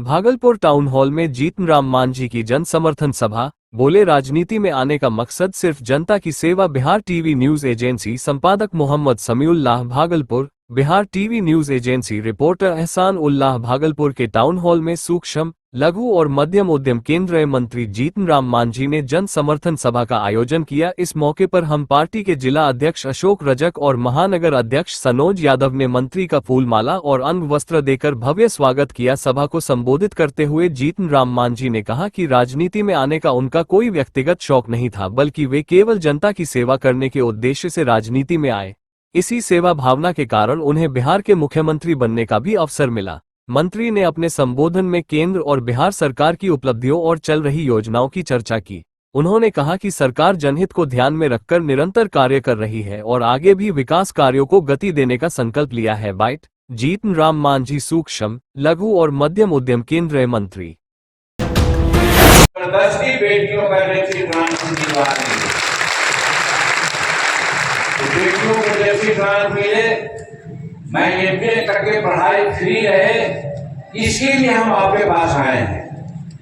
Bhagalpur town hall में जीतन राम मांझी की जन समर्थन सभा। बोले, राजनीति में आने का मकसद सिर्फ जनता की सेवा। बिहार टीवी न्यूज एजेंसी संपादक Mohammad Samiullah Bhagalpur. Bihar TV news agency reporter Ehsan Ullah Bhagalpur के टाउन हॉल में सूक्ष्म, लघु और मध्यम उद्यम केंद्रीय मंत्री जीतन राम मांझी ने जन समर्थन सभा का आयोजन किया। इस मौके पर हम पार्टी के जिला अध्यक्ष अशोक रजक और महानगर अध्यक्ष सनोज यादव ने मंत्री का फूलमाला और अंग वस्त्र देकर भव्य स्वागत किया। सभा को संबोधित करते हुए जीतन राम मांझी ने कहा कि राजनीति में आने का उनका कोई व्यक्तिगत शौक नहीं था, बल्कि वे केवल जनता की सेवा करने के उद्देश्य से राजनीति में आए। इसी सेवा भावना के कारण उन्हें बिहार के मुख्यमंत्री बनने का भी अवसर मिला। मंत्री ने अपने संबोधन में केंद्र और बिहार सरकार की उपलब्धियों और चल रही योजनाओं की चर्चा की। उन्होंने कहा कि सरकार जनहित को ध्यान में रखकर निरंतर कार्य कर रही है और आगे भी विकास कार्यों को गति देने का संकल्प लिया है। बाइट जीतन राम मांझी, सूक्ष्म, लघु और मध्यम उद्यम केंद्रीय मंत्री। 10 की बेटियों का बेटियों को जैसी ग्रांट मिले, मैं एमए करके पढ़ाई फ्री रहे, इसीलिए हम आपके पास आए हैं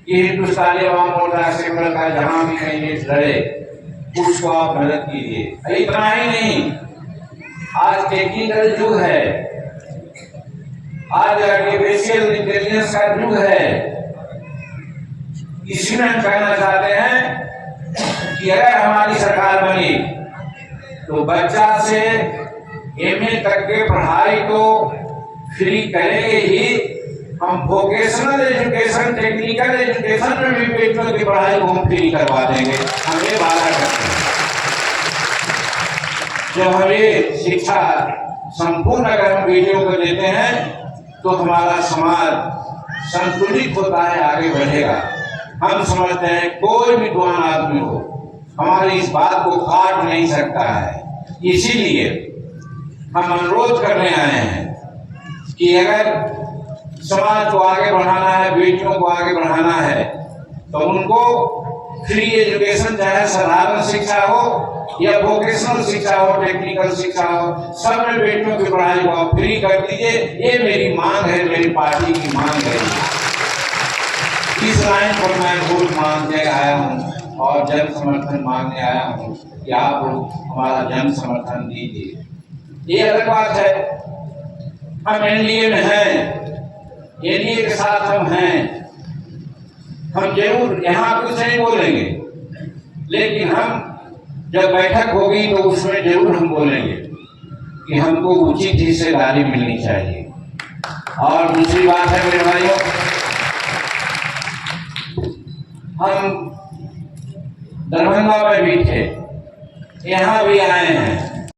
कि हिंदुस्तानी अवाम मोर्चा से का जहां भी कहीं लड़े उसको आप मदद कीजिए। इतना ही नहीं, आज टेक्निकल युग है, आज आर्टिफिशियल इंटेलिजेंस का युग है। इसमें हम कहना चाहते हैं कि अगर हमारी सरकार बनी तो बच्चा से एमए तक के पढ़ाई तो फ्री करेंगे ही, हम वोकेशनल एजुकेशन, टेक्निकल एजुकेशन में भी बेटियों की पढ़ाई को हम फ्री करवा देंगे। हम ये वादा करते हैं। जब हम ये शिक्षा संपूर्ण अगर हम बेटियों को देते हैं तो हमारा समाज संतुलित होता है, आगे बढ़ेगा। हम समझते हैं कोई विद्वान आदमी हो हमारी इस बात को काट नहीं सकता है। इसीलिए हम अनुरोध करने आए हैं कि अगर समाज को आगे बढ़ाना है, बेटियों को आगे बढ़ाना है, तो उनको फ्री एजुकेशन, चाहे साधारण शिक्षा हो या वोकेशनल शिक्षा हो, टेक्निकल शिक्षा हो, सब में बेटियों की पढ़ाई को आप फ्री कर दीजिए। ये मेरी मांग है, मेरी पार्टी की मांग है। इस लाइन पर मैं वोट मांगने आया हूँ और जन समर्थन मांगने आया हूँ कि आप हमारा जन समर्थन दीजिए। ये अलग बात है, हम एनडीए में हैं, एनडीए के साथ हम हैं, हम जरूर यहाँ कुछ नहीं बोलेंगे, लेकिन हम जब बैठक होगी तो उसमें जरूर हम बोलेंगे कि हमको उचित हिस्सेदारी मिलनी चाहिए। और दूसरी बात है मेरे भाइयों, हम दरभंगा में भी थे, यहाँ भी आए हैं,